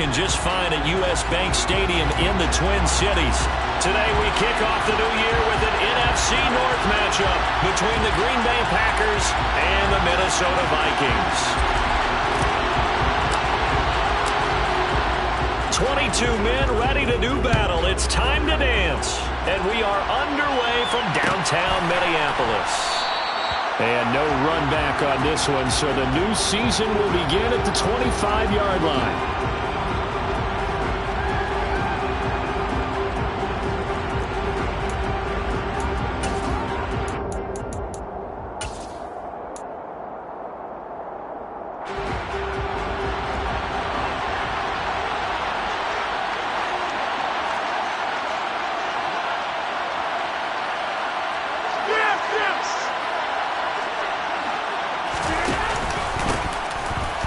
working just fine at U.S. Bank Stadium in the Twin Cities. Today we kick off the new year with an NFC North matchup between the Green Bay Packers and the Minnesota Vikings. 22 men ready to do battle. It's time to dance. And we are underway from downtown Minneapolis. And no run back on this one, so the new season will begin at the 25-yard line.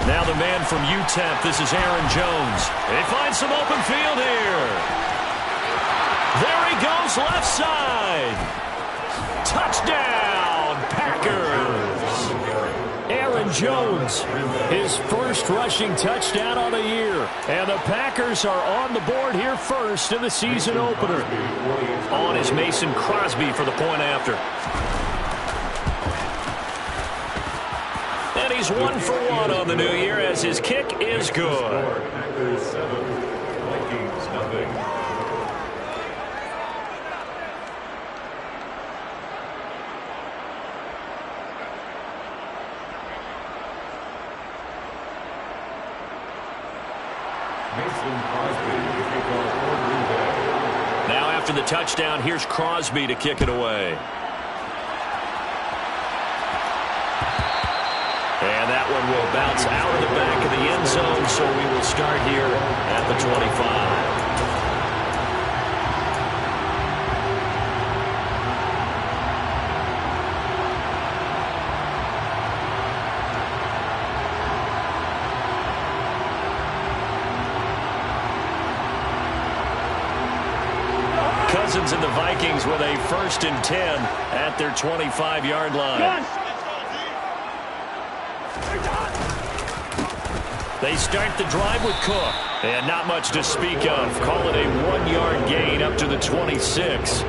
Now the man from UTEP, this is Aaron Jones. They find some open field here. There he goes, left side. Touchdown, Packers. Aaron Jones, his first rushing touchdown on the year. And the Packers are on the board here first in the season opener. On is Mason Crosby for the point after. And he's 1 for 1 on the new year as his kick is good. Packers 7, Vikings nothing. Now after the touchdown, here's Crosby to kick it away. And that one will bounce out of the back of the end zone, so we will start here at the 25. Cousins and the Vikings with a 1st and 10 at their 25-yard line. They start the drive with Cook. And not much to speak of. Call it a 1-yard gain up to the 26. The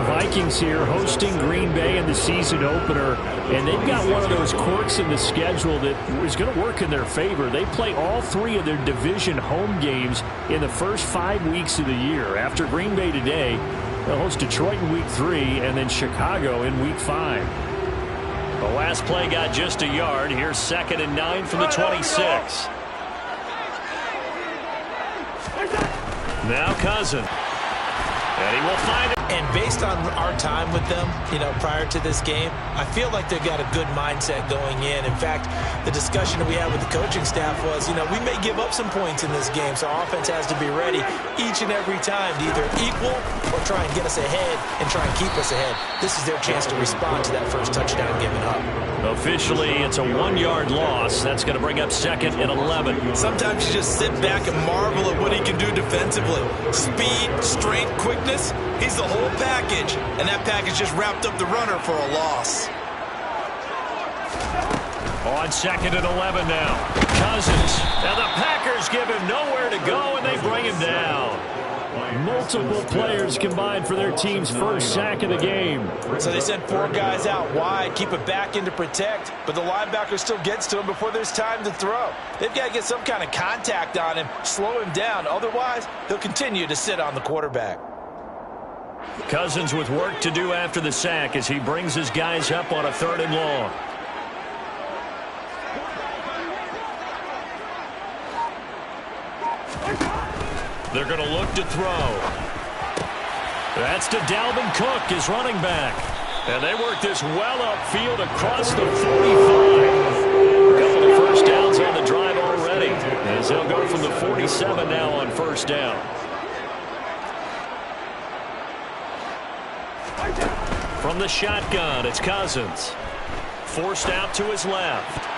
Vikings here hosting Green Bay in the season opener. And they've got one of those quirks in the schedule that is going to work in their favor. They play all 3 of their division home games in the first 5 weeks of the year. After Green Bay today, they'll host Detroit in week 3 and then Chicago in week 5. The last play got just a yard. Here's 2nd and 9 from the 26. Now Cousins. And he will find it. And based on our time with them, prior to this game, I feel like they've got a good mindset going in. In fact, the discussion that we had with the coaching staff was, we may give up some points in this game, so our offense has to be ready each and every time to either equal or try and get us ahead and try and keep us ahead. This is their chance to respond to that first touchdown given up. Officially, it's a 1-yard loss. That's going to bring up 2nd and 11. Sometimes you just sit back and marvel at what he can do defensively. Speed, strength, quickness, he's the whole package. And that package just wrapped up the runner for a loss. On 2nd and 11 now. Cousins. Now the Packers give him nowhere to go, and they bring him down. Multiple players combined for their team's first sack of the game. So they sent 4 guys out wide, keep it back in to protect, but the linebacker still gets to him before there's time to throw. They've got to get some kind of contact on him, slow him down. Otherwise, he'll continue to sit on the quarterback. Cousins with work to do after the sack as he brings his guys up on a 3rd and long. They're going to look to throw. That's to Dalvin Cook, his running back. And they work this well upfield across the 45. A couple of first downs on the drive already, as they'll go from the 47 now on 1st down. From the shotgun, it's Cousins. Forced out to his left.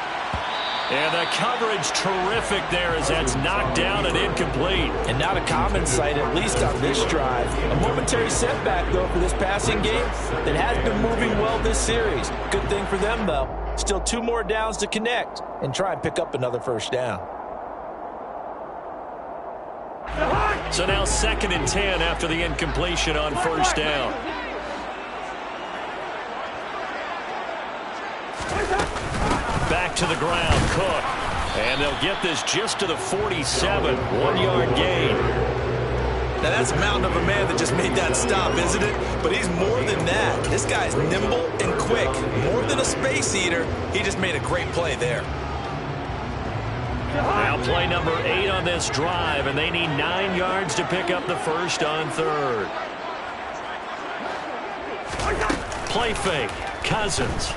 And the coverage terrific there as that's knocked down and incomplete. And not a common sight, at least on this drive. A momentary setback, though, for this passing game that has been moving well this series. Good thing for them, though. Still 2 more downs to connect and try and pick up another 1st down. So now 2nd and 10 after the incompletion on first down. Back to the ground, Cook. And they'll get this just to the 47, 1-yard gain. Now that's a mountain of a man that just made that stop, isn't it? But he's more than that. This guy's nimble and quick. More than a space eater, he just made a great play there. Now play number 8 on this drive, and they need 9 yards to pick up the first on 3rd. Play fake, Cousins.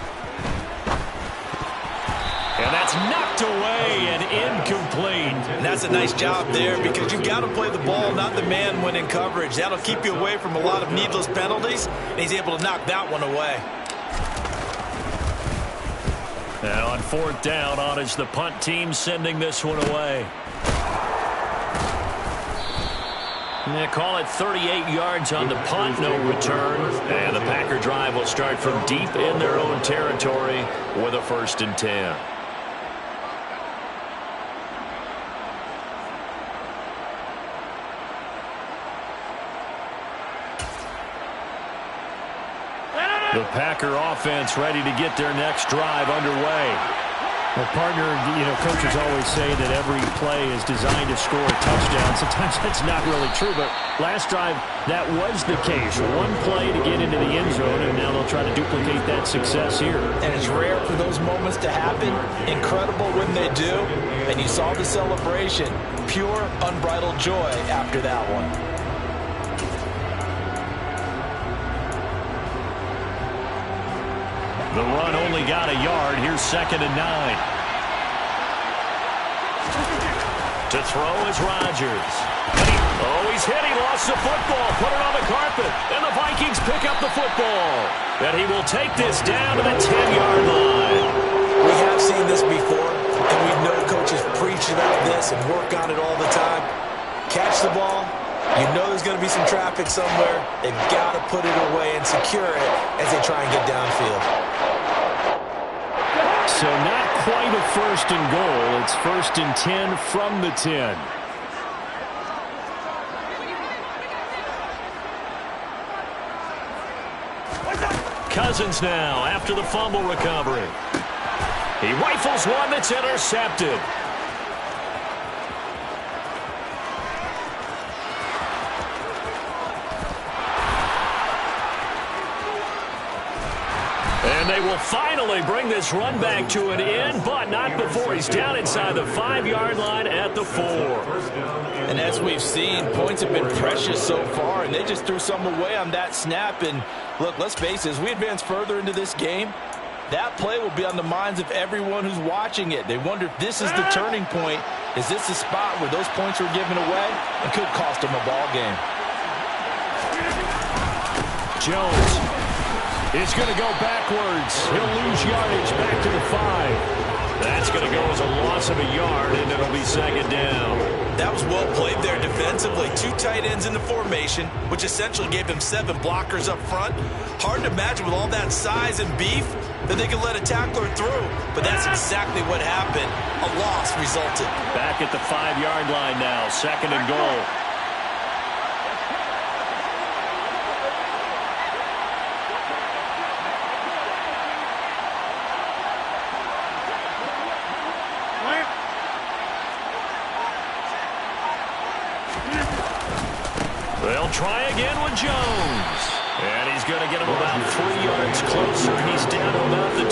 And that's knocked away and incomplete. And that's a nice job there because you got to play the ball, not the man when in coverage. That'll keep you away from a lot of needless penalties, and he's able to knock that one away. And on 4th down, on is the punt team sending this one away. They call it 38 yards on the punt, no return. And the Packer drive will start from deep in their own territory with a 1st and 10. The Packer offense ready to get their next drive underway. Well, partner, coaches always say that every play is designed to score a touchdown. Sometimes that's not really true, but last drive, that was the case. One play to get into the end zone, and now they'll try to duplicate that success here. And it's rare for those moments to happen. Incredible when they do. And you saw the celebration. Pure, unbridled joy after that one. The run only got a yard. Here's 2nd and 9. To throw is Rodgers. Oh, he's hit. He lost the football. Put it on the carpet. And the Vikings pick up the football. And he will take this down to the 10-yard line. We have seen this before, and we know coaches preach about this and work on it all the time. Catch the ball. You know there's going to be some traffic somewhere. They've got to put it away and secure it as they try and get downfield. So not quite a 1st and goal. It's 1st and 10 from the 10. Cousins now after the fumble recovery. He rifles one that's intercepted. And they will finally bring this run back to an end, but not before he's down inside the 5-yard line at the 4. And as we've seen, points have been precious so far, and they just threw some away on that snap. And look, let's face it, as we advance further into this game, that play will be on the minds of everyone who's watching it. They wonder if this is the turning point. Is this the spot where those points were given away and could cost them a ball game? Jones is going to go backwards. He'll lose yardage back to the 5. That's going to go as a loss of a yard, and it'll be 2nd down. That was well played there defensively. 2 tight ends in the formation, which essentially gave them 7 blockers up front. Hard to imagine with all that size and beef that they could let a tackler through. But that's exactly what happened. A loss resulted. Back at the 5-yard line now, 2nd and goal. They'll try again with Jones. And he's going to get him about 3 yards closer. He's down to about the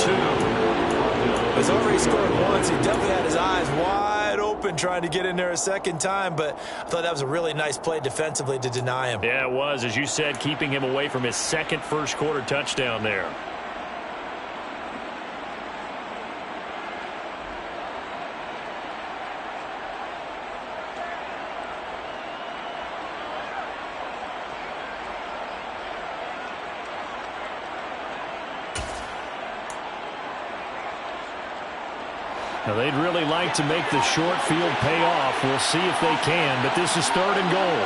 2. He's already scored once. He definitely had his eyes wide open trying to get in there a second time, but I thought that was a really nice play defensively to deny him. Yeah, it was, as you said, keeping him away from his second first-quarter touchdown there. Now, they'd really like to make the short field pay off. We'll see if they can, but this is 3rd and goal.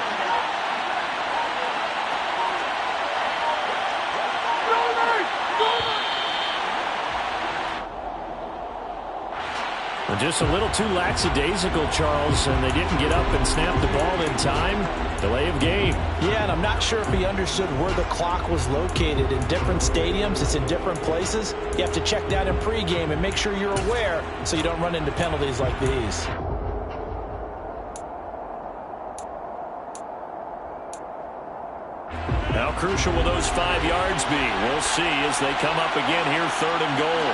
Just a little too lackadaisical, Charles, and they didn't get up and snap the ball in time. Delay of game. Yeah, and I'm not sure if he understood where the clock was located. In different stadiums, it's in different places. You have to check that in pregame and make sure you're aware so you don't run into penalties like these. How crucial will those 5 yards be? We'll see as they come up again here, 3rd and goal.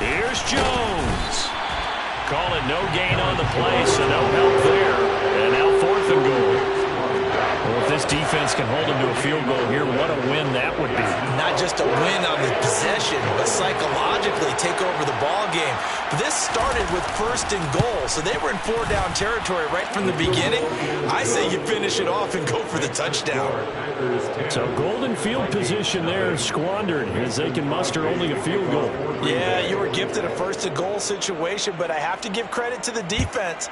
Here's Jones. Call it no gain on the play, so no help there. And now 4th and goal. Well, if this defense can hold them to a field goal here, what a win that would be. Not just a win on the possession, but psychologically take over the ball game. This started with 1st and goal, so they were in 4-down territory right from the beginning. I say you finish it off and go for the touchdown. So golden field position there squandered as they can muster only a field goal. Yeah, you were gifted a 1st and goal situation, but I have to give credit to the defense.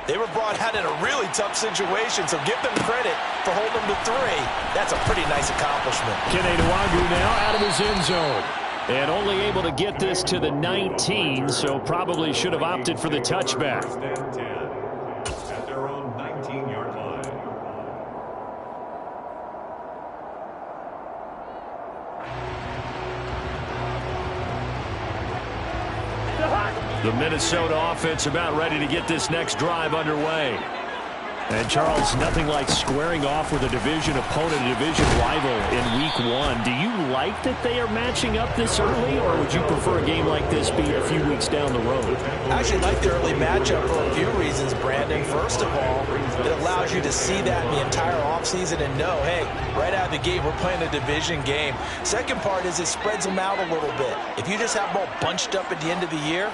They were brought out in a really tough situation, so give them credit for holding them to 3. That's a pretty nice accomplishment. Kene Nwangwu now out of his end zone. And only able to get this to the 19, so probably should have opted for the touchback. At their own 19-yard line. The Minnesota offense about ready to get this next drive underway. And, Charles, nothing like squaring off with a division opponent, a division rival in Week 1. Do you like that they are matching up this early, or would you prefer a game like this be a few weeks down the road? I actually like the early matchup for a few reasons, Brandon. First of all, it allows you to see that in the entire offseason and know, hey, right out of the gate, we're playing a division game. Second part is it spreads them out a little bit. If you just have them all bunched up at the end of the year,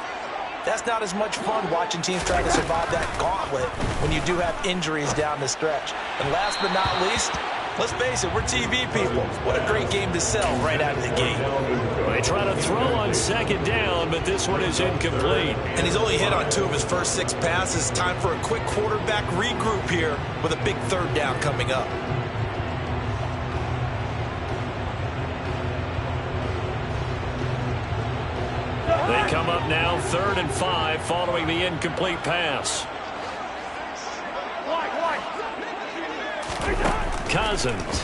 that's not as much fun watching teams try to survive that gauntlet when you do have injuries down the stretch. And last but not least, let's face it, we're TV people. What a great game to sell right out of the gate. They try to throw on 2nd down, but this one is incomplete. And he's only hit on 2 of his first 6 passes. Time for a quick quarterback regroup here with a big 3rd down coming up. They come up now 3rd and 5 following the incomplete pass. Cousins.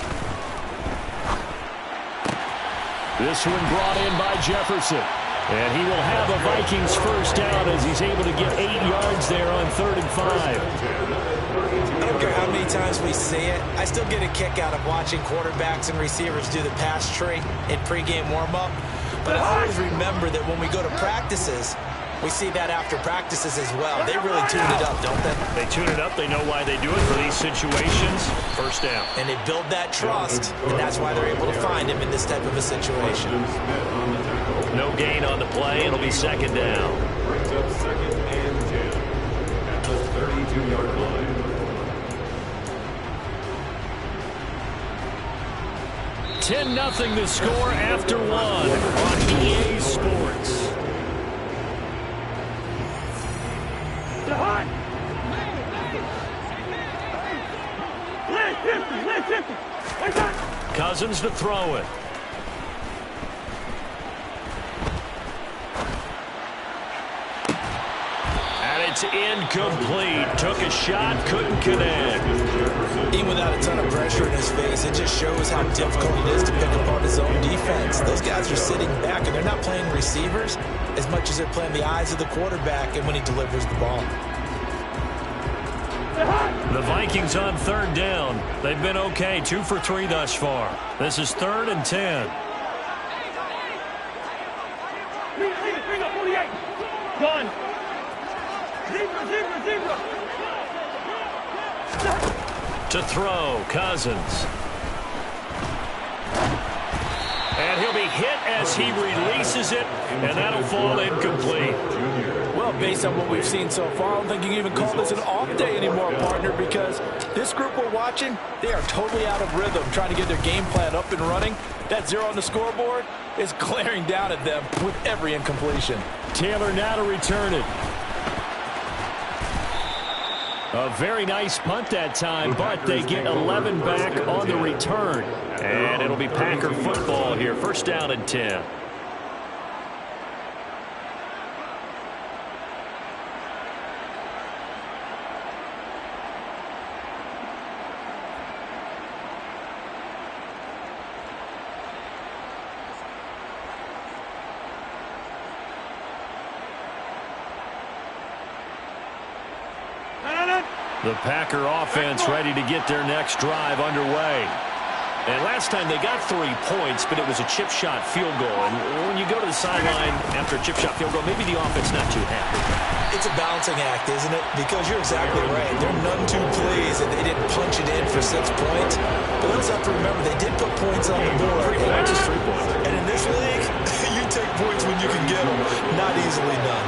This one brought in by Jefferson. And he will have a Vikings 1st down as he's able to get 8 yards there on 3rd and 5. I don't care how many times we say it, I still get a kick out of watching quarterbacks and receivers do the pass tree in pregame warm-up. But I always remember that when we go to practices, we see that after practices as well. They really tune it up, don't they? They tune it up. They know why they do it for these situations. 1st down. And they build that trust, and that's why they're able to find him in this type of a situation. No gain on the play. It'll be 2nd down. Brings up 2nd and 10 at the 32-yard line. 10-0 the score after 1 on EA Sports. Cousins to throw it. And it's incomplete. Took a shot, couldn't connect. Even without a ton of pressure in his face, it just shows how difficult it is to pick apart his own defense. Those guys are sitting back, and they're not playing receivers as much as they're playing the eyes of the quarterback and when he delivers the ball. The Vikings on 3rd down. They've been okay, 2 for 3 thus far. This is 3rd and 10. Gone. To throw, Cousins. And he'll be hit as he releases it, and that'll fall incomplete. Well, based on what we've seen so far, I don't think you can even call this an off day anymore, partner, because this group we're watching, they are totally out of rhythm, trying to get their game plan up and running. That 0 on the scoreboard is glaring down at them with every incompletion. Taylor now to return it. A very nice punt that time, but they get 11 back on the return. And it'll be Packer football here. 1st down and 10. The Packer offense ready to get their next drive underway. And last time they got 3 points, but it was a chip shot field goal. And when you go to the sideline after a chip shot field goal, maybe the offense not too happy. It's a balancing act, isn't it? Because you're exactly right. They're none too pleased that they didn't punch it in for 6 points. But let's have to remember, they did put points on the board. 3 points is 3 points. And in this league, you take points when you can get them. Not easily done.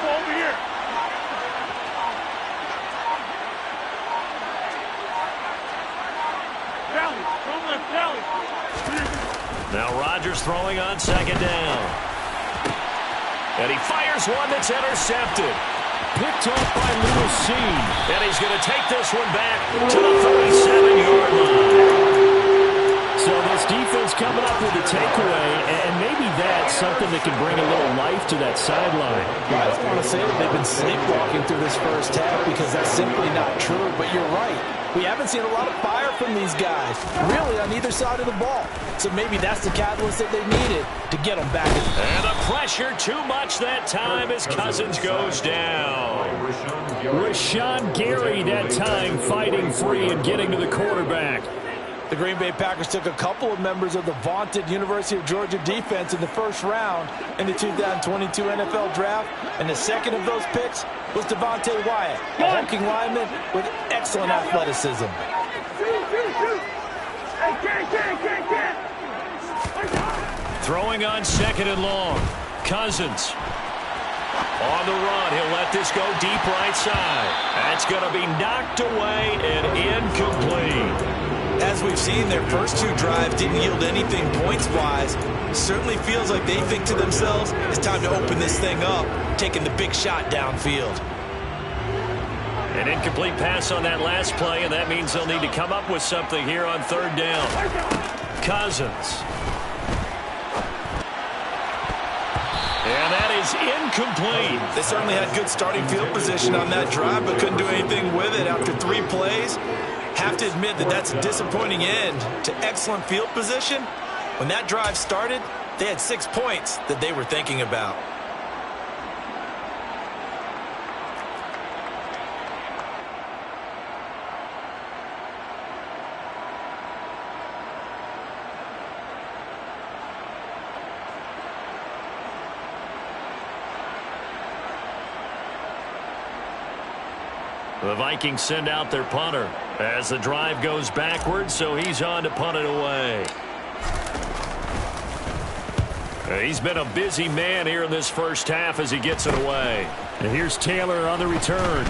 Over here. Rally, from left, rally. Now Rodgers throwing on 2nd down. And he fires one that's intercepted. Picked off by Lewis Seen. And he's going to take this one back to the 37-yard line. So this defense coming up with a takeaway, and maybe that's something that can bring a little life to that sideline. I don't want to say that they've been sleepwalking through this first half because that's simply not true, but you're right. We haven't seen a lot of fire from these guys, really, on either side of the ball. So maybe that's the catalyst that they needed to get them back. And the pressure too much that time as Cousins goes down. Rashawn Gary that time fighting free and getting to the quarterback. The Green Bay Packers took a couple of members of the vaunted University of Georgia defense in the first round in the 2022 NFL Draft, and the second of those picks was Devontae Wyatt, a hulking lineman with excellent athleticism. Throwing on 2nd and long. Cousins. On the run, he'll let this go deep right side. That's going to be knocked away and incomplete. As we've seen, their first 2 drives didn't yield anything points-wise. Certainly feels like they think to themselves, it's time to open this thing up, taking the big shot downfield. An incomplete pass on that last play, and that means they'll need to come up with something here on 3rd down. Cousins. And that is incomplete. They certainly had good starting field position on that drive, but couldn't do anything with it after 3 plays. Have to admit that that's a disappointing end to excellent field position. When that drive started, they had 6 points that they were thinking about. The Vikings send out their punter as the drive goes backwards, so he's on to punt it away. He's been a busy man here in this first half as he gets it away. And here's Taylor on the return.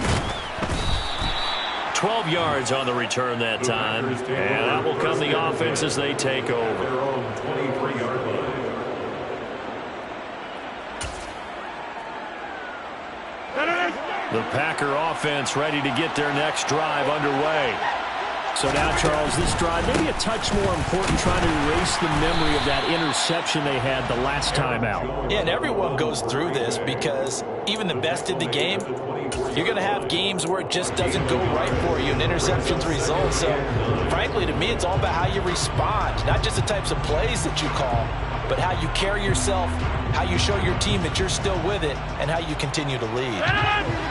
12 yards on the return that time. And that will come the offense as they take over. The Packer offense ready to get their next drive underway. So now, Charles, this drive maybe a touch more important, trying to erase the memory of that interception they had the last time out. Yeah, and everyone goes through this because even the best in the game, you're going to have games where it just doesn't go right for you and interceptions result. So, frankly, to me, it's all about how you respond, not just the types of plays that you call, but how you carry yourself, how you show your team that you're still with it, and how you continue to lead.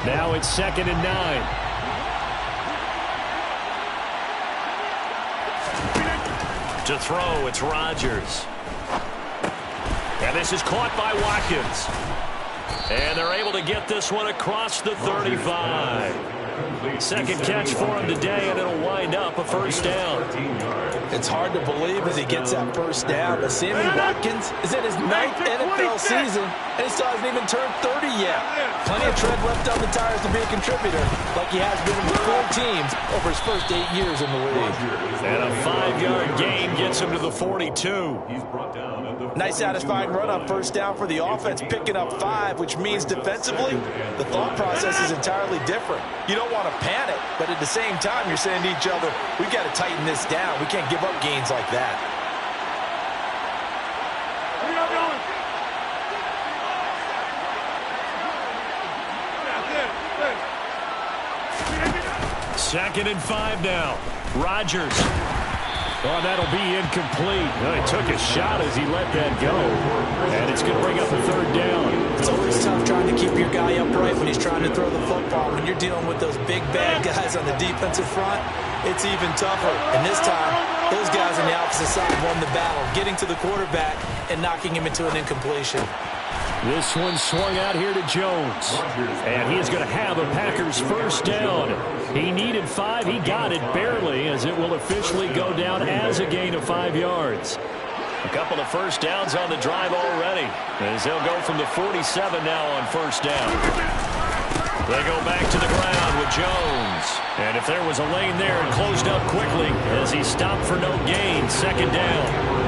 Now it's 2nd and 9. To throw, it's Rodgers. And this is caught by Watkins. And they're able to get this one across the 35. Second catch for him today, and it'll wind up a first down. It's hard to believe as he gets that first down, but Sammy Watkins is in his 9th NFL season, and he still hasn't even turned 30 yet. Plenty of tread left on the tires to be a contributor, like he has been with 4 teams over his first 8 years in the league. And a 5-yard gain gets him to the 42. Nice satisfying run on first down for the offense, picking up 5, which means defensively, the thought process is entirely different. You don't want to panic, but at the same time, you're saying to each other, we've got to tighten this down. We can't give up gains like that. Second and 5 now. Rodgers. Oh, that'll be incomplete. No, he took a shot as he let that go. And it's going to bring up a third down. It's always tough trying to keep your guy upright when he's trying to throw the football. When you're dealing with those big, bad guys on the defensive front, it's even tougher. And this time, those guys on the opposite side won the battle, getting to the quarterback and knocking him into an incompletion. This one swung out here to Jones. And he is going to have a Packers first down. He needed 5. He got it barely, as it will officially go down as a gain of 5 yards. A couple of first downs on the drive already, as they'll go from the 47 now on first down. They go back to the ground with Jones. And if there was a lane there, it closed up quickly as he stopped for no gain. Second down.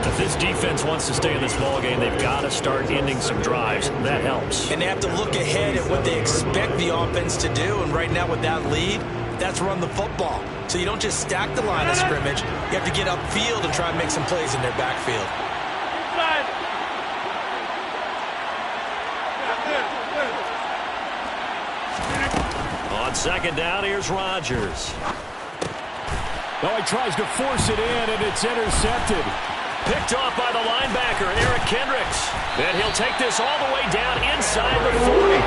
If this defense wants to stay in this ballgame, they've got to start ending some drives. That helps. And they have to look ahead at what they expect the offense to do. And right now with that lead, that's run the football. So you don't just stack the line of scrimmage. You have to get upfield and try and make some plays in their backfield. On second down, here's Rodgers. Oh, he tries to force it in, and it's intercepted. Picked off by the linebacker, Eric Kendricks. And he'll take this all the way down inside the 40.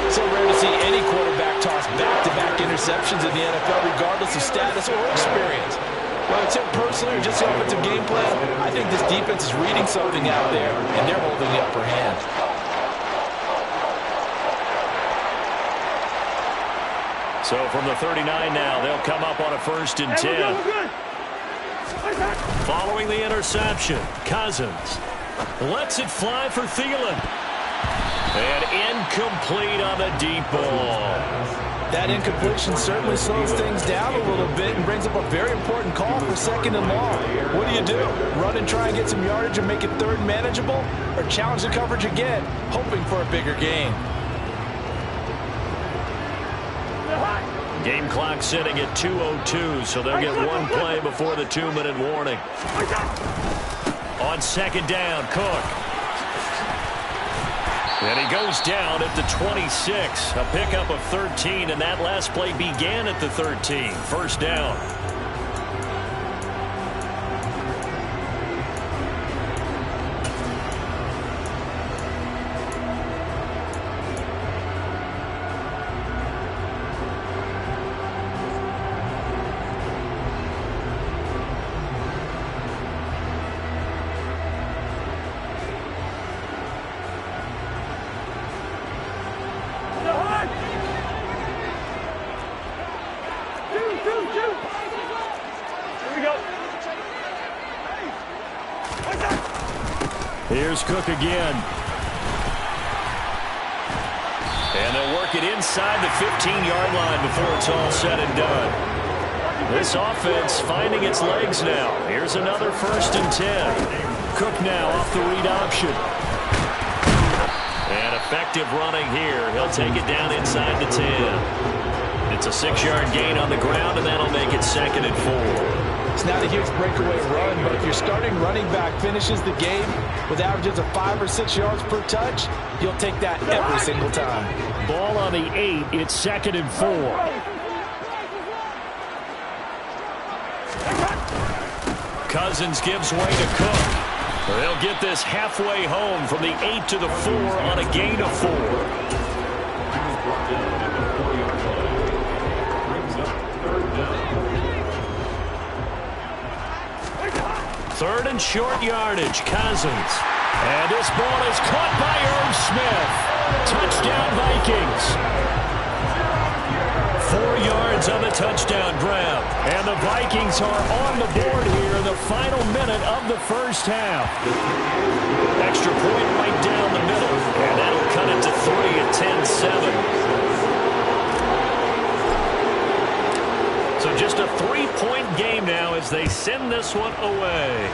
So rare to see any quarterback toss back-to-back interceptions in the NFL, regardless of status or experience. Whether it's him personally or just the offensive game plan, I think this defense is reading something out there, and they're holding the upper hand. So from the 39 now, they'll come up on a 1st and 10. Following the interception, Cousins lets it fly for Thielen. And incomplete on the deep ball. That incompletion certainly slows things down a little bit and brings up a very important call for 2nd and long. What do? Run and try and get some yardage and make it 3rd manageable? Or challenge the coverage again, hoping for a bigger gain? Game clock sitting at 2:02, so they'll get one play before the 2-minute warning. On second down, Cook. And he goes down at the 26. A pickup of 13, and that last play began at the 13. First down. Here's Cook again. And they'll work it inside the 15-yard line before it's all said and done. This offense finding its legs now. Here's another 1st and 10. Cook now off the read option. And effective running here. He'll take it down inside the 10. It's a 6-yard gain on the ground, and that'll make it 2nd and 4. It's not a huge breakaway run, but if your starting running back finishes the game with averages of 5 or 6 yards per touch, you'll take that every single time. Ball on the 8. It's 2nd and 4. Cousins gives way to Cook. They'll get this halfway home from the 8 to the 4 on a gain of 4. 3rd and short yardage, Cousins. And this ball is caught by Irv Smith. Touchdown, Vikings. 4 yards on the touchdown grab. And the Vikings are on the board here in the final minute of the first half. Extra point right down the middle. And that'll cut it to 3 at 10-7. So just a 3-point game now as they send this one away.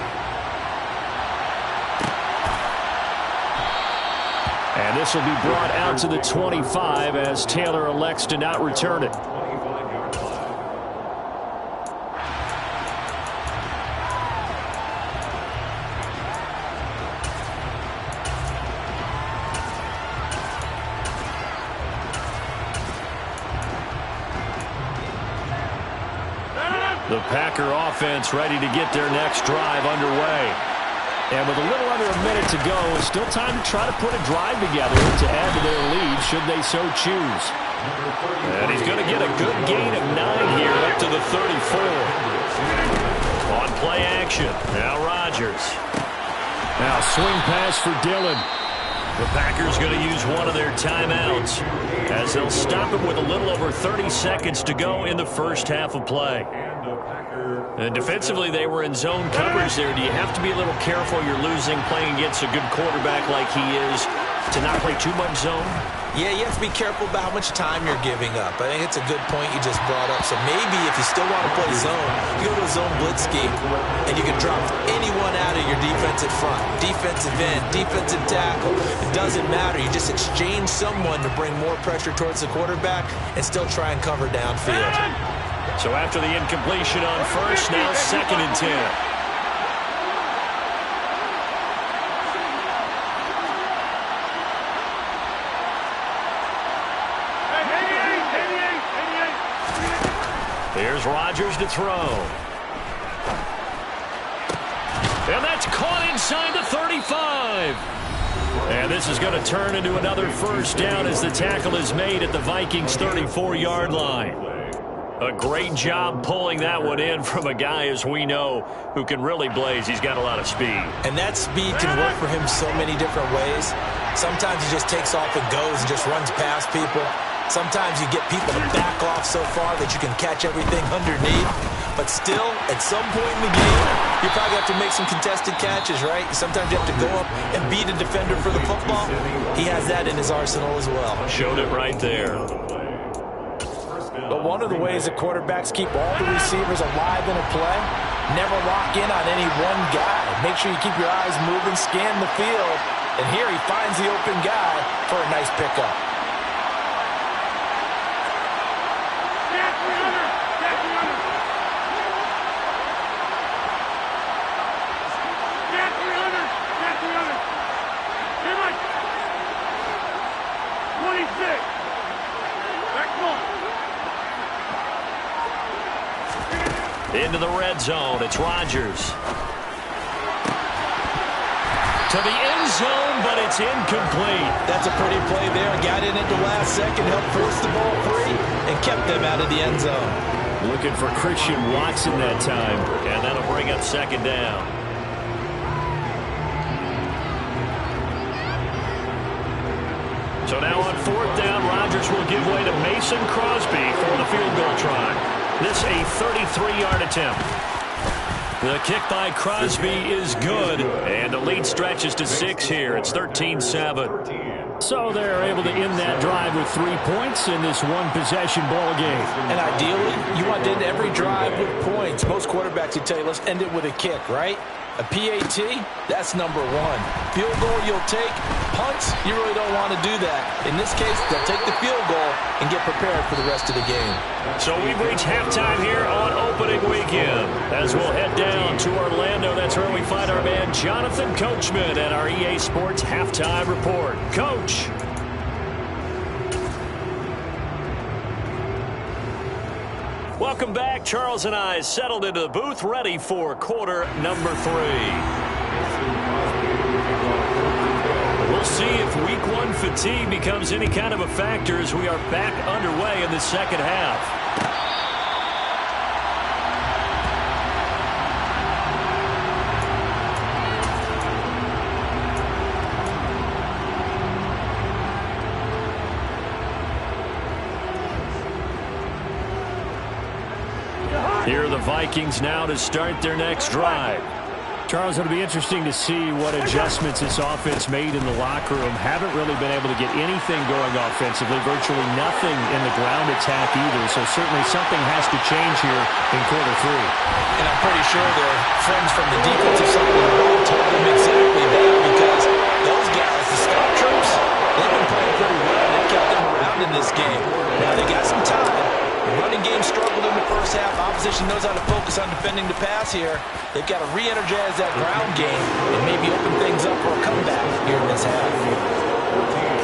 And this will be brought out to the 25 as Taylor elects to not return it. The Packer offense ready to get their next drive underway. And with a little under a minute to go, it's still time to try to put a drive together to add to their lead should they so choose. And he's going to get a good gain of 9 here up to the 34. On play action, now Rodgers. Now swing pass for Dillon. The Packers going to use one of their timeouts as they'll stop it with a little over 30 seconds to go in the first half of play. And defensively, they were in zone coverage there. Do you have to be a little careful you're losing playing against a good quarterback like he is to not play too much zone? Yeah, you have to be careful about how much time you're giving up. I think it's a good point you just brought up. So maybe if you still want to play zone, you go to a zone blitz scheme, and you can drop anyone out of your defensive front. Defensive end, defensive tackle. It doesn't matter. You just exchange someone to bring more pressure towards the quarterback and still try and cover downfield. So after the incompletion on first, now 2nd and 10. Here's Rodgers to throw. And that's caught inside the 35. And this is going to turn into another first down as the tackle is made at the Vikings' 34-yard line. A great job pulling that one in from a guy, as we know, who can really blaze. He's got a lot of speed. And that speed can work for him so many different ways. Sometimes he just takes off and goes and just runs past people. Sometimes you get people to back off so far that you can catch everything underneath. But still, at some point in the game, you probably have to make some contested catches, right? Sometimes you have to go up and beat a defender for the football. He has that in his arsenal as well. Showed it right there. But one of the ways that quarterbacks keep all the receivers alive in a play, never lock in on any one guy. Make sure you keep your eyes moving, scan the field, and here he finds the open guy for a nice pickup. Into the red zone, it's Rodgers. To the end zone, but it's incomplete. That's a pretty play there. Got in at the last second, helped force the ball free, and kept them out of the end zone. Looking for Christian Watson that time. And that'll bring up 2nd down. So now on 4th down, Rodgers will give way to Mason Crosby for the field goal try. This a 33-yard attempt. The kick by Crosby is good, and the lead stretches to 6 here. It's 13-7. So they're able to end that drive with 3 points in this one-possession ball game. And ideally, you want to end every drive with points. Most quarterbacks would tell you, let's end it with a kick, right? A PAT, that's number 1. Field goal you'll take. Punts, you really don't want to do that. In this case, they'll take the field goal and get prepared for the rest of the game. So we've reached halftime here on opening weekend. As we'll head down to Orlando, that's where we find our man Jonathan Coachman at our EA Sports Halftime Report. Coach. Welcome back. Charles and I settled into the booth, ready for quarter number 3. We'll see if week 1 fatigue becomes any kind of a factor as we are back underway in the second half. Here are the Vikings now to start their next drive. Charles, it'll be interesting to see what adjustments this offense made in the locker room. Haven't really been able to get anything going offensively, virtually nothing in the ground attack either. So certainly something has to change here in quarter 3. And I'm pretty sure their friends from the defensive side of the ball told them exactly that, because those guys, the Scout Troops, they've been playing pretty well. They've kept them around in this game. Now they got some time. The running game struggled in the first half. Opposition knows how to focus on defending the pass here. They've got to re-energize that ground game and maybe open things up for a comeback here in this half.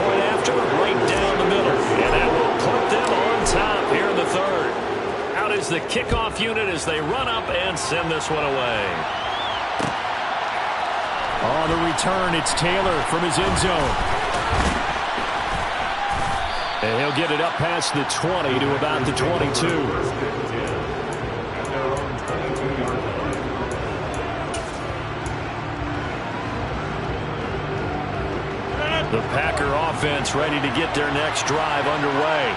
Point after, right down the middle. And that will put them on top here in the third. out is the kickoff unit as they run up and send this one away. On the return, it's Taylor from his end zone. And he'll get it up past the 20 to about the 22. The Packer offense ready to get their next drive underway.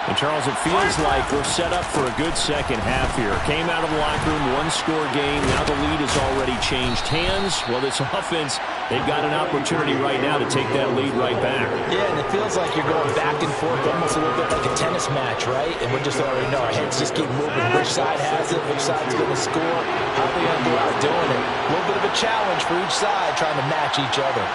And, Charles, it feels like we're set up for a good second half here. Came out of the locker room, one-score game. Now the lead has already changed hands. Well, this offense, they've got an opportunity right now to take that lead right back. Yeah, and it feels like you're going back and forth, almost a little bit like a tennis match, right? And we just already know our heads just keep moving. Which side has it? Which side's going to score? How are they going to go out doing it? A little bit of a challenge for each side, trying to match each other.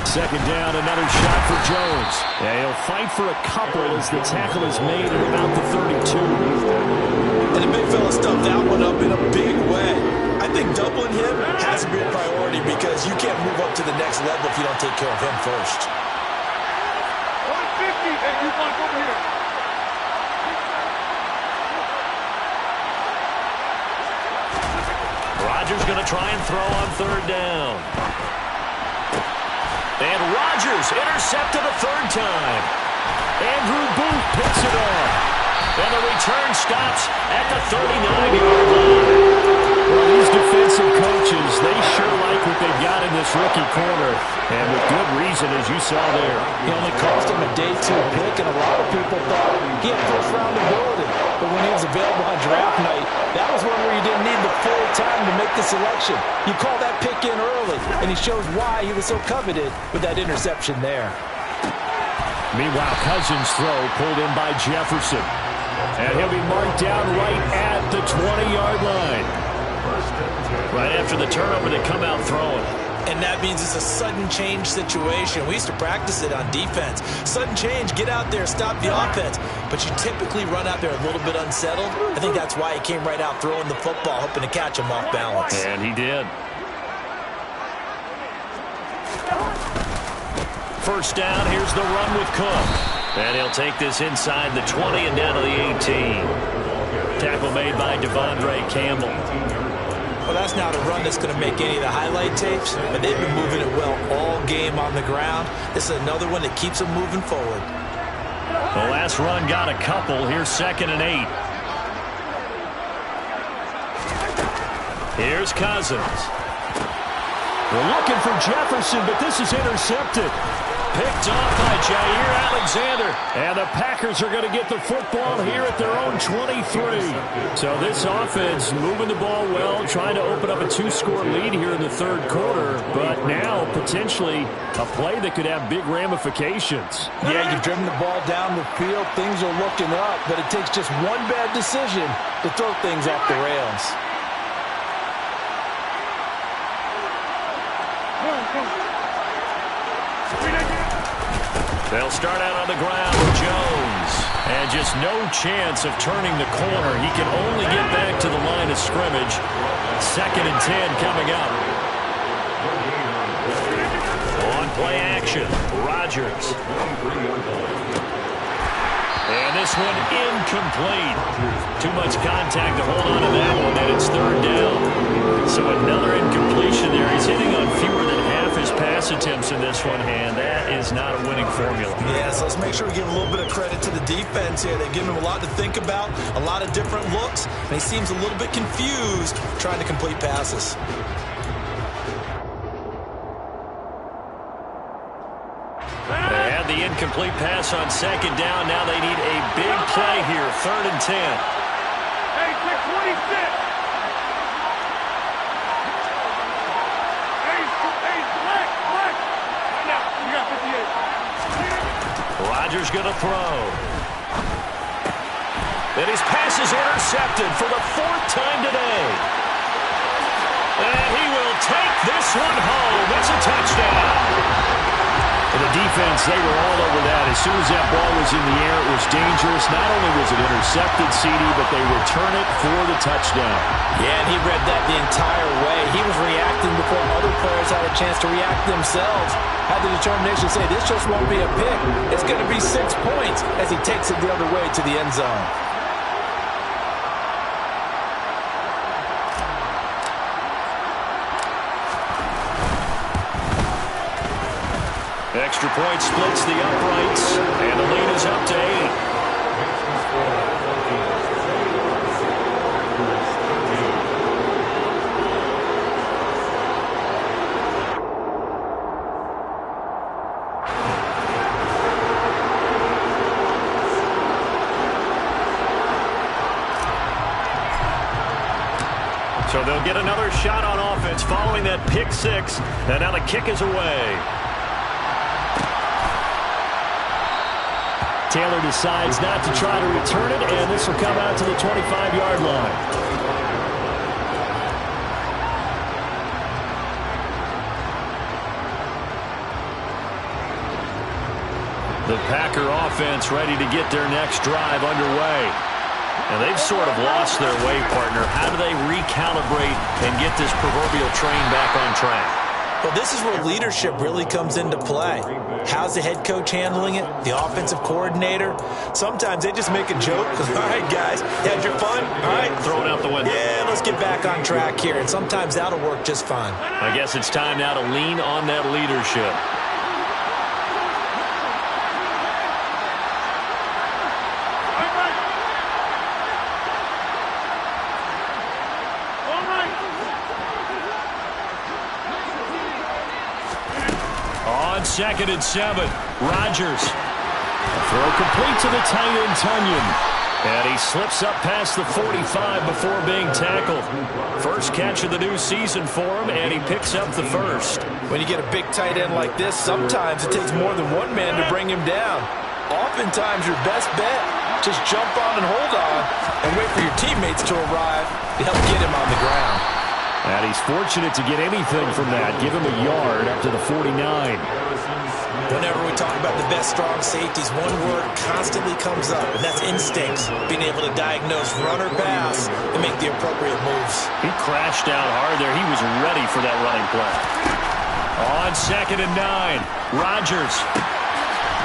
Second down, another shot for Jones. Yeah, he'll fight for a couple as the tackle is made at about the 32. And the big fella stuffed that one up in a big way. I think doubling him has to be a priority because you can't move up to the next level if you don't take care of him first. 150, and you want over here. Rodgers going to try and throw on third down. And Rodgers intercepted a third time. Andrew Booth picks it off. And the return stops at the 39-yard line. Well, these defensive coaches, they sure like what they've got in this rookie corner. And with good reason, as you saw there. He only cost him a day 2 pick, and a lot of people thought he had first-round ability. But when he was available on draft night, that was one where you didn't need the full time to make the selection. You call that pick in early, and he shows why he was so coveted with that interception there. Meanwhile, Cousins' throw pulled in by Jefferson. And he'll be marked down right at the 20-yard line. Right after the turnover, they come out throwing. And that means it's a sudden change situation. We used to practice it on defense. Sudden change, get out there, stop the offense. But you typically run out there a little bit unsettled. I think that's why he came right out throwing the football, hoping to catch him off balance. And he did. First down, here's the run with Cook. And he'll take this inside the 20 and down to the 18. Tackle made by Devondre Campbell. Well, that's not a run that's going to make any of the highlight tapes, but they've been moving it well all game on the ground. This is another one that keeps them moving forward. The last run got a couple. Here's 2nd and 8. Here's Cousins. We're looking for Jefferson, but this is intercepted. Picked off by Jair Alexander. And the Packers are going to get the football here at their own 23. So this offense moving the ball well, trying to open up a 2-score lead here in the third quarter. But now potentially a play that could have big ramifications. Yeah, you've driven the ball down the field. Things are looking up, but it takes just one bad decision to throw things off the rails. They'll start out on the ground with Jones. And just no chance of turning the corner. He can only get back to the line of scrimmage. 2nd and 10 coming up. On play action, Rodgers. And this one incomplete. Too much contact to hold on to that one, and it's 3rd down. So another incompletion there. He's hitting on fewer than half his pass attempts in this one, and that is not a winning formula. Yeah, so let's make sure we give a little bit of credit to the defense here. They've given him a lot to think about, a lot of different looks, and he seems a little bit confused trying to complete passes. They had the incomplete pass on 2nd down. Now they need a big play here, 3rd and 10. Hey, 26. Rodgers going to throw. And his pass is intercepted for the 4th time today. And he will take this one home. It's a touchdown. And the defense, they were all over that. As soon as that ball was in the air, it was dangerous. Not only was it intercepted, CD, but they return it for the touchdown. Yeah, and he read that the entire way. He was reacting before other players had a chance to react themselves. Had the determination to say, this just won't be a pick. It's going to be 6 points as he takes it the other way to the end zone. Extra point splits the uprights, and the lead is up to 8. So they'll get another shot on offense following that pick 6, and now the kick is away. Taylor decides not to try to return it, and this will come out to the 25-yard line. The Packer offense ready to get their next drive underway. And they've sort of lost their way, partner. How do they recalibrate and get this proverbial train back on track? Well, this is where leadership really comes into play. How's the head coach handling it? The offensive coordinator? Sometimes they just make a joke. All right, guys, had your fun? All right. Throw it out the window. Yeah, let's get back on track here. And sometimes that'll work just fine. I guess it's time now to lean on that leadership. On 2nd and 7, Rodgers. Throw complete to the tight end, Tunyon. And he slips up past the 45 before being tackled. First catch of the new season for him, and he picks up the first. When you get a big tight end like this, sometimes it takes more than one man to bring him down. Oftentimes, your best bet, just jump on and hold on and wait for your teammates to arrive to help get him on the ground. And he's fortunate to get anything from that. Give him a yard up to the 49. Whenever we talk about the best strong safeties, one word constantly comes up, and that's instincts. Being able to diagnose run or pass and make the appropriate moves. He crashed down hard there. He was ready for that running play. On 2nd and 9, Rodgers.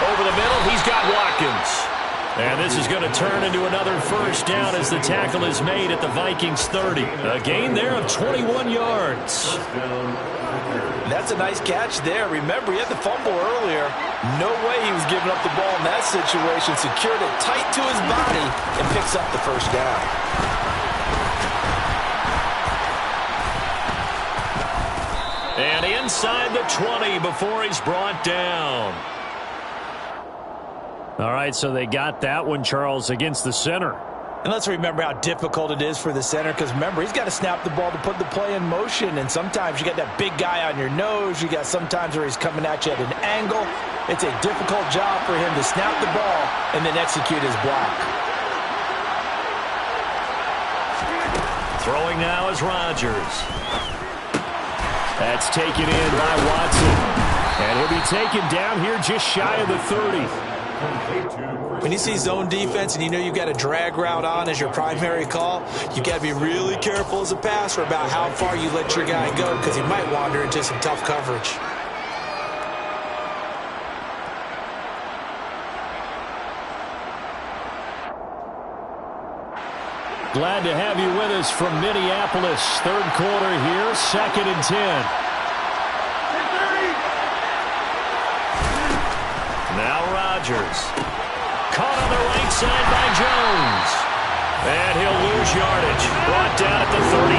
Over the middle, he's got Watkins. And this is going to turn into another first down as the tackle is made at the Vikings 30. A gain there of 21 yards. That's a nice catch there. Remember, he had the fumble earlier. No way he was giving up the ball in that situation. Secured it tight to his body and picks up the first down. And inside the 20 before he's brought down. All right, so they got that one, Charles, against the center. And let's remember how difficult it is for the center, because remember, he's got to snap the ball to put the play in motion, and sometimes you got that big guy on your nose. You got sometimes where he's coming at you at an angle. It's a difficult job for him to snap the ball and then execute his block. Throwing now is Rodgers. That's taken in by Watson. And he'll be taken down here just shy of the 30. When you see zone defense and you know you've got a drag route on as your primary call, you've got to be really careful as a passer about how far you let your guy go, because he might wander into some tough coverage. Glad to have you with us from Minneapolis. Third quarter here, 2nd and 10. Now Rodgers. Caught on the right side by Jones. And he'll lose yardage. Brought down at the 32.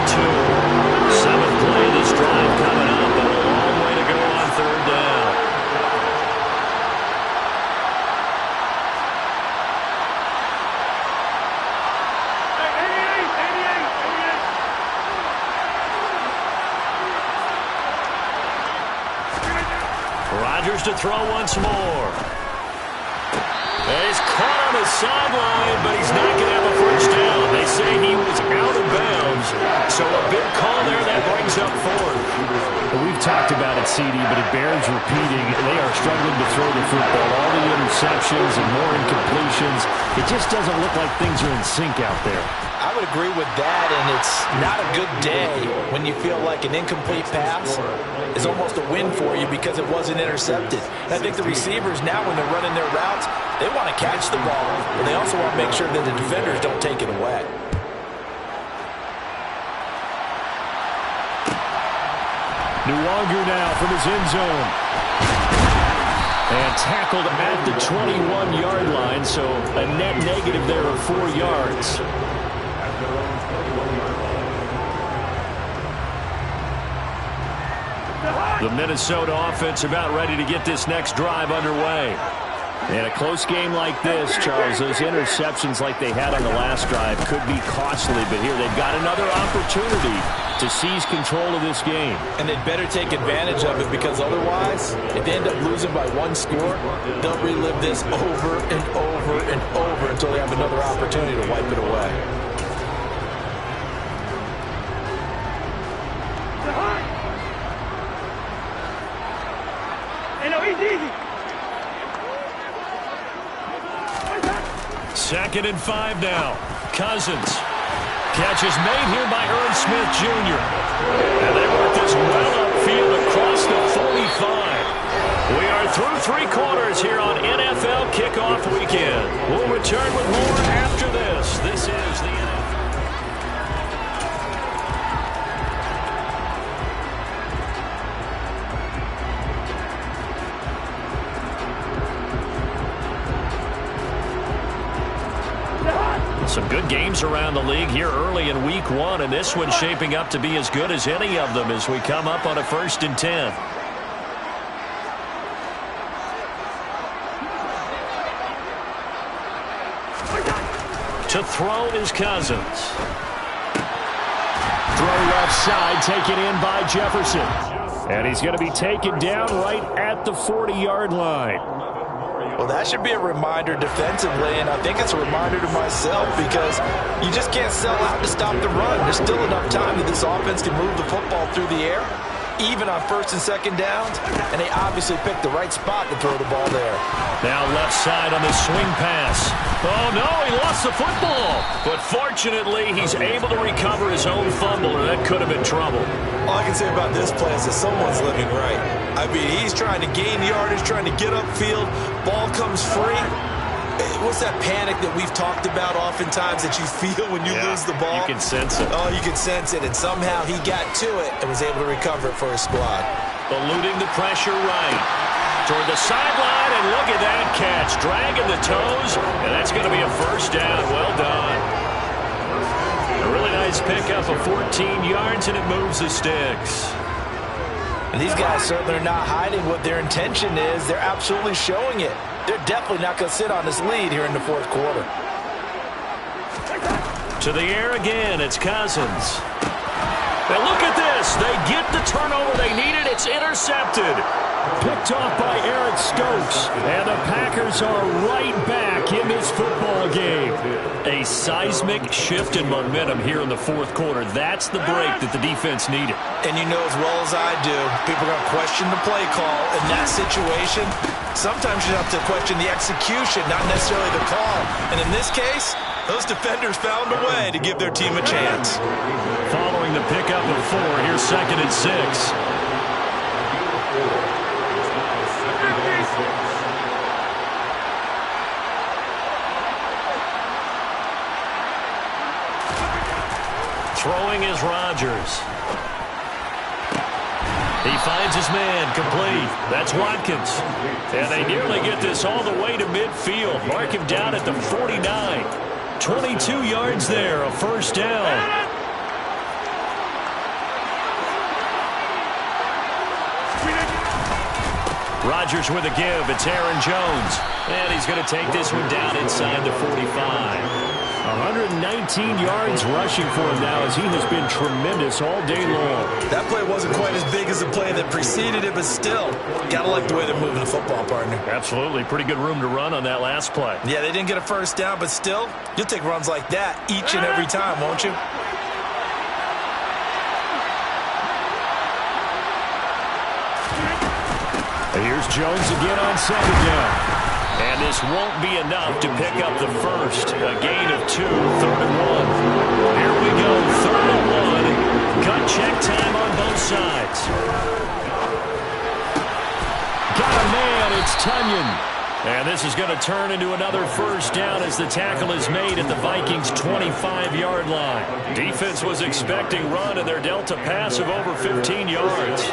7th play of this drive coming up, but a long way to go on 3rd down. Rodgers to throw once more. He's caught on the sideline, but he's not going to have a first down. They say he was out of bounds, so a big call there that brings up 4th. We've talked about it, CD, but it bears repeating. They are struggling to throw the football. All the interceptions and more incompletions. It just doesn't look like things are in sync out there. I would agree with that, and it's not a good day when you feel like an incomplete pass is almost a win for you because it wasn't intercepted. And I think the receivers now, when they're running their routes, they want to catch the ball, but they also want to make sure that the defenders don't take it away. Nuwanger now from his end zone. And tackled at the 21-yard line, so a net negative there of 4 yards. The Minnesota offense about ready to get this next drive underway. In a close game like this, Charles, those interceptions like they had on the last drive could be costly, but here they've got another opportunity to seize control of this game. And they'd better take advantage of it, because otherwise, if they end up losing by 1 score, they'll relive this over and over and over until they have another opportunity to wipe it away. Second and 5 now. Cousins. Catch is made here by Irv Smith Jr. And they work this well upfield across the 45. We are through 3 quarters here on NFL Kickoff Weekend. We'll return with more after this. This is the NFL. Some good games around the league here early in week 1, and this one's shaping up to be as good as any of them as we come up on a 1st and 10. To throw is Cousins. Throw left side, taken in by Jefferson. And he's going to be taken down right at the 40-yard line. Well, that should be a reminder defensively, and I think it's a reminder to myself, because you just can't sell out to stop the run. There's still enough time that this offense can move the football through the air, even on 1st and 2nd downs, and they obviously picked the right spot to throw the ball there. Now left side on the swing pass. Oh, no, he lost the football. But fortunately, he's able to recover his own fumble, or that could have been trouble. All I can say about this play is that someone's living right. I mean, he's trying to gain yardage, trying to get upfield. Ball comes free. What's that panic that we've talked about oftentimes that you feel when you lose the ball? You can sense it. Oh, you can sense it, and somehow he got to it and was able to recover it for his squad. Eluding the pressure right. Toward the sideline, and look at that catch. Dragging the toes, and that's going to be a 1st down. Well done. A really nice pickup of 14 yards, and it moves the sticks. And these guys certainly are not hiding what their intention is. They're absolutely showing it. They're definitely not going to sit on this lead here in the 4th quarter. To the air again, it's Cousins. And look at this. They get the turnover they needed. It's intercepted. Picked off by Eric Stokes. And the Packers are right back in this football game. A seismic shift in momentum here in the 4th quarter. That's the break that the defense needed. And you know as well as I do, people are going to question the play call. In that situation, sometimes you have to question the execution, not necessarily the call. And in this case, those defenders found a way to give their team a chance. Following the pickup of 4, here's 2nd and 6. Throwing is Rodgers. He finds his man, complete. That's Watkins. And they nearly get this all the way to midfield. Mark him down at the 49. 22 yards there, a 1st down. Rodgers with a give. It's Aaron Jones. And he's going to take this one down inside the 45. 119 yards rushing for him now, as he has been tremendous all day long. That play wasn't quite as big as the play that preceded it, but still, got to like the way they're moving the football, partner. Absolutely. Pretty good room to run on that last play. Yeah, they didn't get a 1st down, but still, you'll take runs like that each and every time, won't you? Here's Jones again on second down. And this won't be enough to pick up the first. A gain of 2, 3rd and 1. Here we go, 3rd and 1. Cut check time on both sides. Got a man, it's Tunyon. And this is going to turn into another first down as the tackle is made at the Vikings' 25-yard line. Defense was expecting run, and they're dealt a pass of over 15 yards.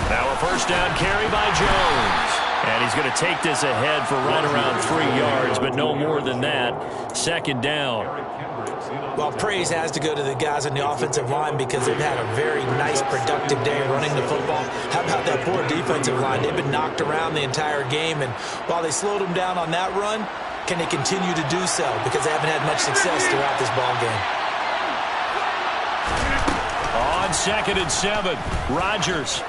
Now a first down carry by Jones. And he's going to take this ahead for right around 3 yards, but no more than that. Second down. Well, praise has to go to the guys on the offensive line because they've had a very nice, productive day running the football. How about that poor defensive line? They've been knocked around the entire game, and while they slowed them down on that run, can they continue to do so? Because they haven't had much success throughout this ball game. On 2nd and 7, Rodgers.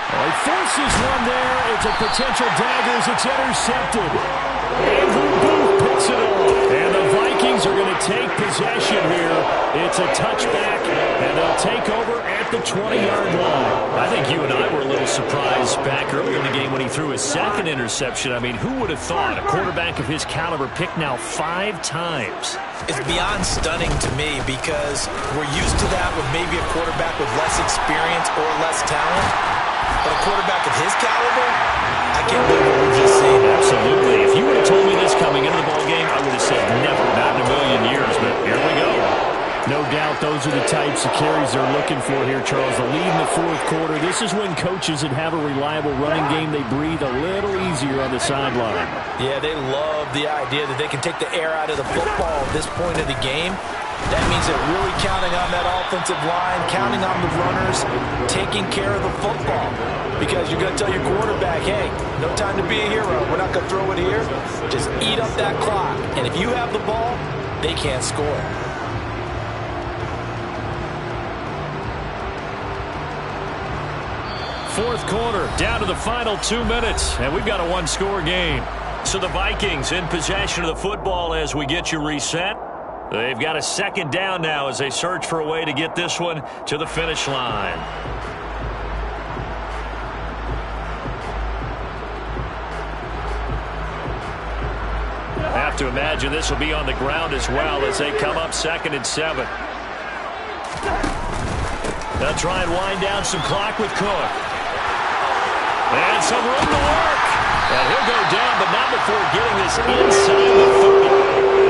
He forces one there. It's a potential dagger as it's intercepted. Andrew Booth picks it up. And the Vikings are going to take possession here. It's a touchback, and they'll take over at the 20-yard line. I think you and I were a little surprised back earlier in the game when he threw his second interception. I mean, who would have thought a quarterback of his caliber picked now 5 times? It's beyond stunning to me because we're used to that with maybe a quarterback with less experience or less talent. But a quarterback of his caliber, I can't believe what we've just seen. Absolutely. If you would have told me this coming into the ballgame, I would have said never, not in a million years. But here we go. No doubt those are the types of carries they're looking for here, Charles. The lead in the 4th quarter. This is when coaches that have a reliable running game, they breathe a little easier on the sideline. Yeah, they love the idea that they can take the air out of the football at this point of the game. That means they're really counting on that offensive line, counting on the runners, taking care of the football. Because you're going to tell your quarterback, hey, no time to be a hero. We're not going to throw it here. Just eat up that clock. And if you have the ball, they can't score. Fourth quarter, down to the final 2 minutes, and we've got a 1-score game. So the Vikings in possession of the football as we get you reset. They've got a second down now as they search for a way to get this one to the finish line. I have to imagine this will be on the ground as well as they come up 2nd and 7. They'll try and wind down some clock with Cook. And some room to work. And he'll go down, but not before getting this inside the 30.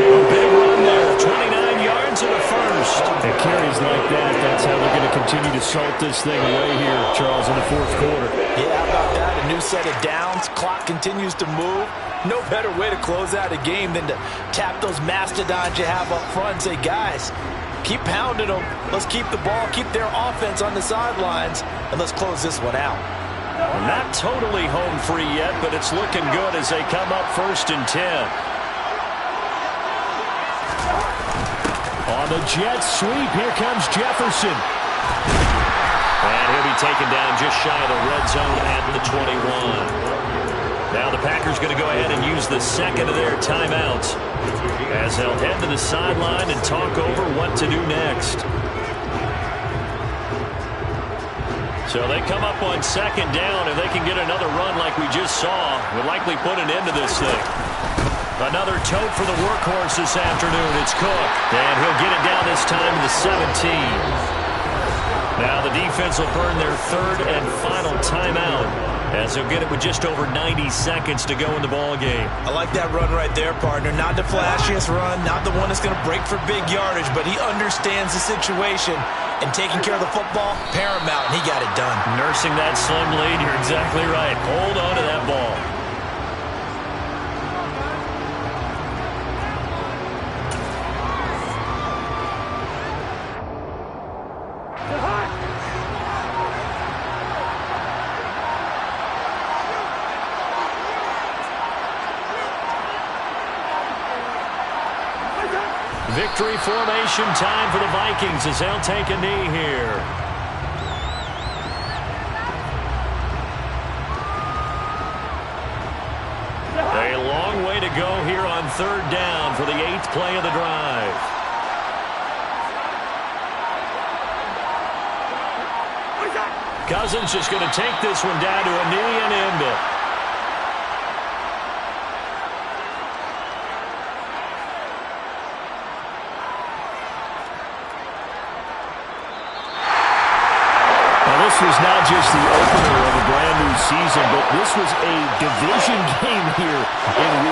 A big run there, 29 yards and a first. And carries like that, that's how they're going to continue to salt this thing away here, Charles, in the 4th quarter. Yeah, how about that? A new set of downs. Clock continues to move. No better way to close out a game than to tap those mastodons you have up front and say, guys, keep pounding them. Let's keep the ball, keep their offense on the sidelines, and let's close this one out. Not totally home free yet, but it's looking good as they come up 1st and 10. On the jet sweep, here comes Jefferson. And he'll be taken down just shy of the red zone at the 21. Now the Packers going to go ahead and use the second of their timeouts as they'll head to the sideline and talk over what to do next. So they come up on 2nd down, and they can get another run like we just saw. Would likely put an end to this thing. Another tote for the workhorse this afternoon. It's Cook, and he'll get it down this time to the 17. Now the defense will burn their 3rd and final timeout as they'll get it with just over 90 seconds to go in the ball game. I like that run right there, partner. Not the flashiest run, not the one that's going to break for big yardage, but he understands the situation, and taking care of the football, paramount, and he got it done. Nursing that slim lead, you're exactly right. Hold on to that ball. Victory formation time for the Vikings as they'll take a knee here. A long way to go here on 3rd down for the 8th play of the drive. Cousins just going to take this one down to a knee and end it. This was not just the opener of a brand new season, but this was a division game here in week